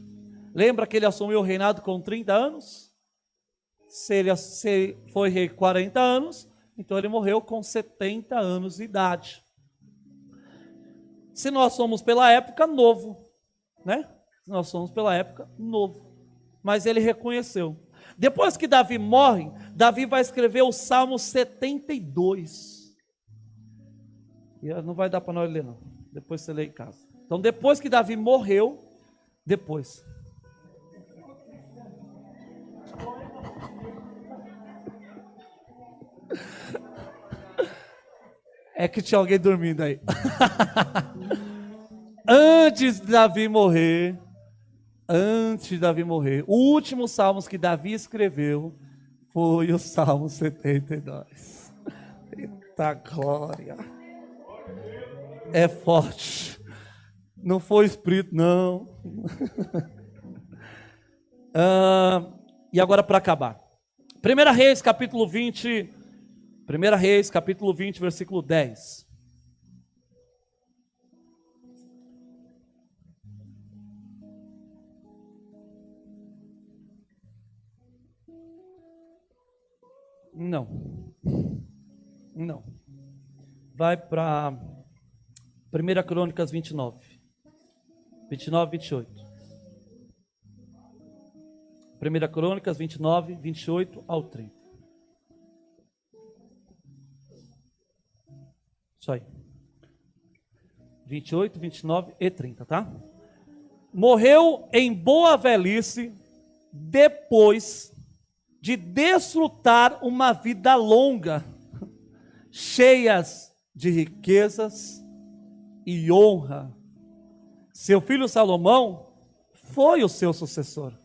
Lembra que ele assumiu o reinado com 30 anos? Se ele foi rei 40 anos, então ele morreu com 70 anos de idade. Se nós somos pela época, novo, né? Se nós somos pela época, novo. Mas ele reconheceu. Depois que Davi morre, Davi vai escrever o Salmo 72. E não vai dar para nós ler não. Depois você lê em casa. Então depois que Davi morreu, depois. É que tinha alguém dormindo aí. Antes de Davi morrer, o último salmo que Davi escreveu foi o Salmo 72. Eita glória! É forte. Não foi espírito, não. E agora para acabar. 1 Reis, capítulo 20. 1 Reis, capítulo 20, versículo 10. Não. Vai para 1 Crônicas 29. 29, 28. 1 Crônicas 29, 28 ao 30. Isso aí. 28, 29 e 30, tá? Morreu em boa velhice, depois de desfrutar uma vida longa, cheias de riquezas e honra. Seu filho Salomão foi o seu sucessor.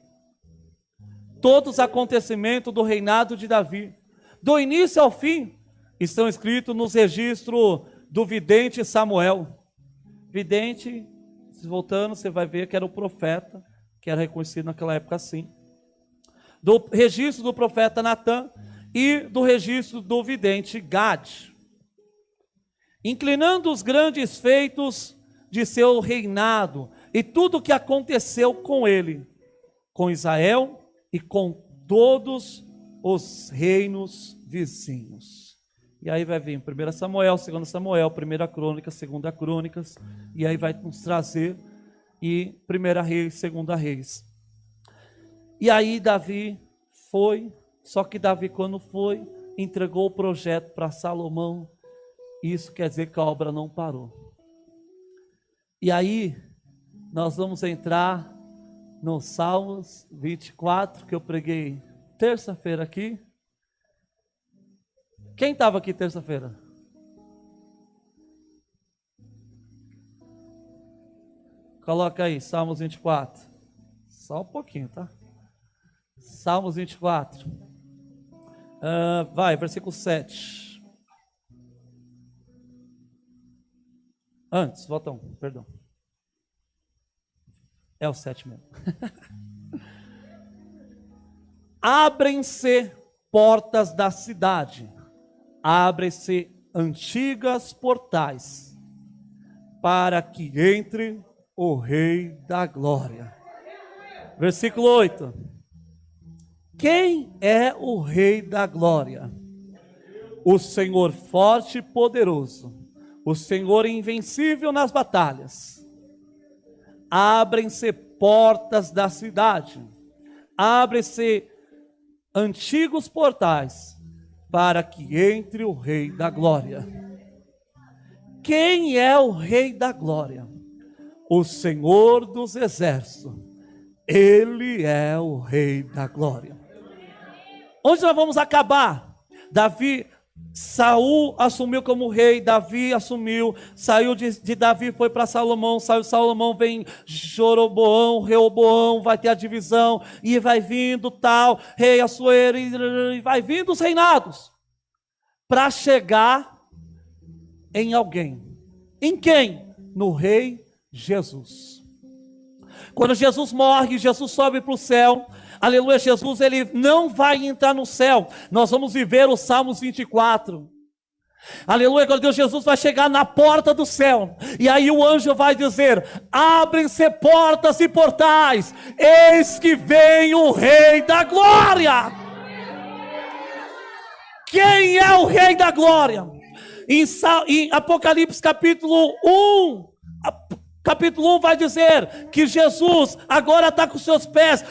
Todos os acontecimentos do reinado de Davi, do início ao fim, estão escritos nos registros do vidente Samuel. Vidente, voltando, você vai ver que era o profeta, que era reconhecido naquela época assim. Do registro do profeta Natã e do registro do vidente Gade. Inclinando os grandes feitos de seu reinado e tudo o que aconteceu com ele, com Israel e com todos os reinos vizinhos. E aí vai vir 1 Samuel, 2 Samuel, 1 Crônicas, 2 Crônicas, e aí vai nos trazer e 1 Reis, 2 Reis. E aí Davi foi, só que Davi quando foi, entregou o projeto para Salomão. Isso quer dizer que a obra não parou. E aí nós vamos entrar no Salmos 24, que eu preguei terça-feira aqui. Quem estava aqui terça-feira? Coloca aí, Salmos 24. Só um pouquinho, tá? Salmos 24. Vai, versículo 7. Antes, volta um, perdão. É o 7 mesmo. Abrem-se portas da cidade, abrem-se antigas portais, para que entre o Rei da Glória. Versículo 8. Quem é o Rei da Glória? O Senhor forte e poderoso, o Senhor invencível nas batalhas. Abrem-se portas da cidade, abrem-se antigos portais, para que entre o Rei da Glória. Quem é o Rei da Glória? O Senhor dos Exércitos. Ele é o Rei da Glória. Onde nós vamos acabar? Saul assumiu como rei, Davi assumiu, saiu de Davi, foi para Salomão, saiu Salomão, vem Joroboão, Reoboão, vai ter a divisão, e vai vindo tal, rei Assuero, e vai vindo os reinados, para chegar em alguém. Em quem? No rei Jesus. Quando Jesus morre, Jesus sobe para o céu, aleluia, Jesus ele não vai entrar no céu. Nós vamos viver o Salmos 24. Aleluia, quando Deus Jesus vai chegar na porta do céu, e aí o anjo vai dizer: abrem-se portas e portais, eis que vem o Rei da Glória. Quem é o Rei da Glória? Em Apocalipse capítulo 1, capítulo 1 vai dizer que Jesus agora está com seus pés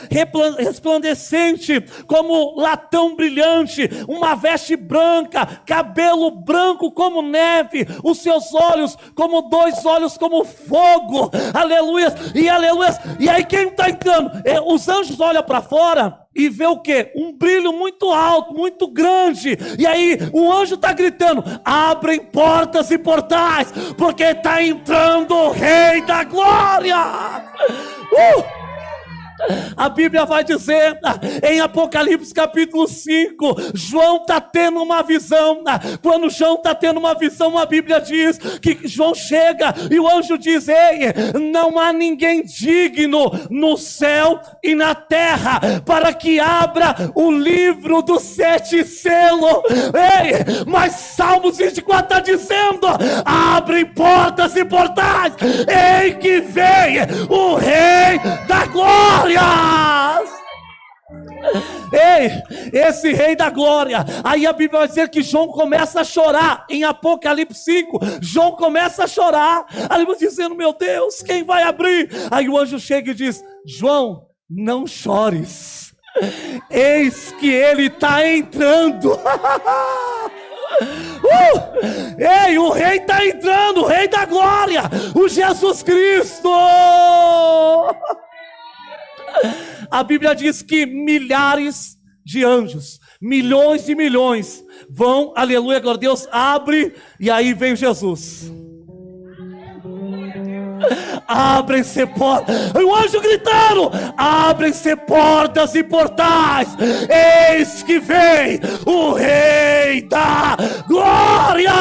resplandecente, como latão brilhante, uma veste branca, cabelo branco como neve, os seus olhos como dois olhos como fogo, aleluia, e aí quem está entrando? Os anjos olham para fora e vê o quê? Um brilho muito alto, muito grande. E aí o anjo está gritando: abrem portas e portais, porque está entrando o Rei da Glória. A Bíblia vai dizer em Apocalipse capítulo 5, João está tendo uma visão. Quando João está tendo uma visão, a Bíblia diz que João chega e o anjo diz: ei, não há ninguém digno no céu e na terra para que abra o livro dos 7 selos. Ei, mas Salmos 24 está dizendo: abrem portas e portais, ei que vem o Rei da Glória. Ei, esse Rei da Glória. Aí a Bíblia vai dizer que João começa a chorar. Em Apocalipse 5, João começa a chorar, ali dizendo: meu Deus, quem vai abrir? Aí o anjo chega e diz: João, não chores, eis que ele está entrando. Ei, o Rei está entrando, o Rei da Glória, o Jesus Cristo. A Bíblia diz que milhares de anjos, milhões e milhões vão, aleluia, glória a Deus, abre, e aí vem Jesus. Abrem-se portas, o anjo gritando: abrem-se portas e portais, eis que vem o Rei da Glória.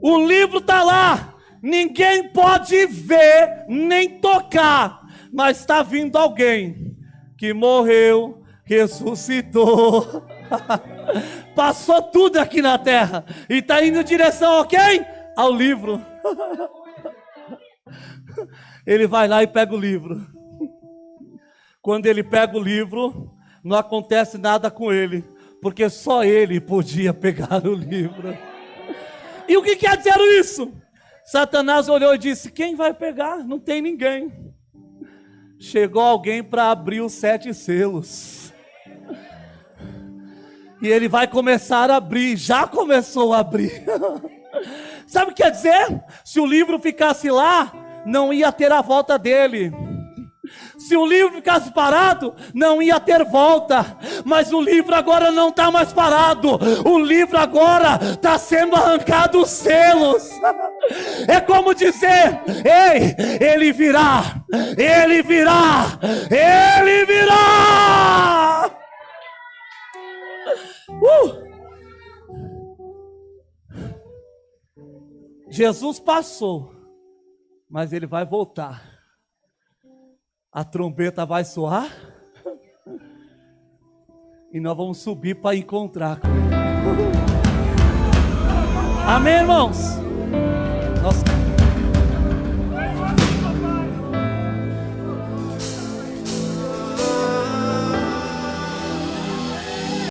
O livro está lá, ninguém pode ver nem tocar, mas está vindo alguém que morreu, ressuscitou, passou tudo aqui na terra e está indo em direção a quem? Ao livro. Ele vai lá e pega o livro. Quando ele pega o livro, não acontece nada com ele, porque só ele podia pegar o livro. E o que quer dizer isso? Satanás olhou e disse: quem vai pegar? Não tem ninguém. Chegou alguém para abrir os 7 selos. E ele vai começar a abrir, já começou a abrir. Sabe o que quer dizer? Se o livro ficasse lá, não ia ter a volta dele. Se o livro ficasse parado, não ia ter volta. Mas o livro agora não está mais parado. O livro agora está sendo arrancado os selos. É como dizer: ei, ele virá, ele virá, ele virá. Jesus passou, mas ele vai voltar. A trombeta vai soar e nós vamos subir para encontrar com ele. Amém, irmãos?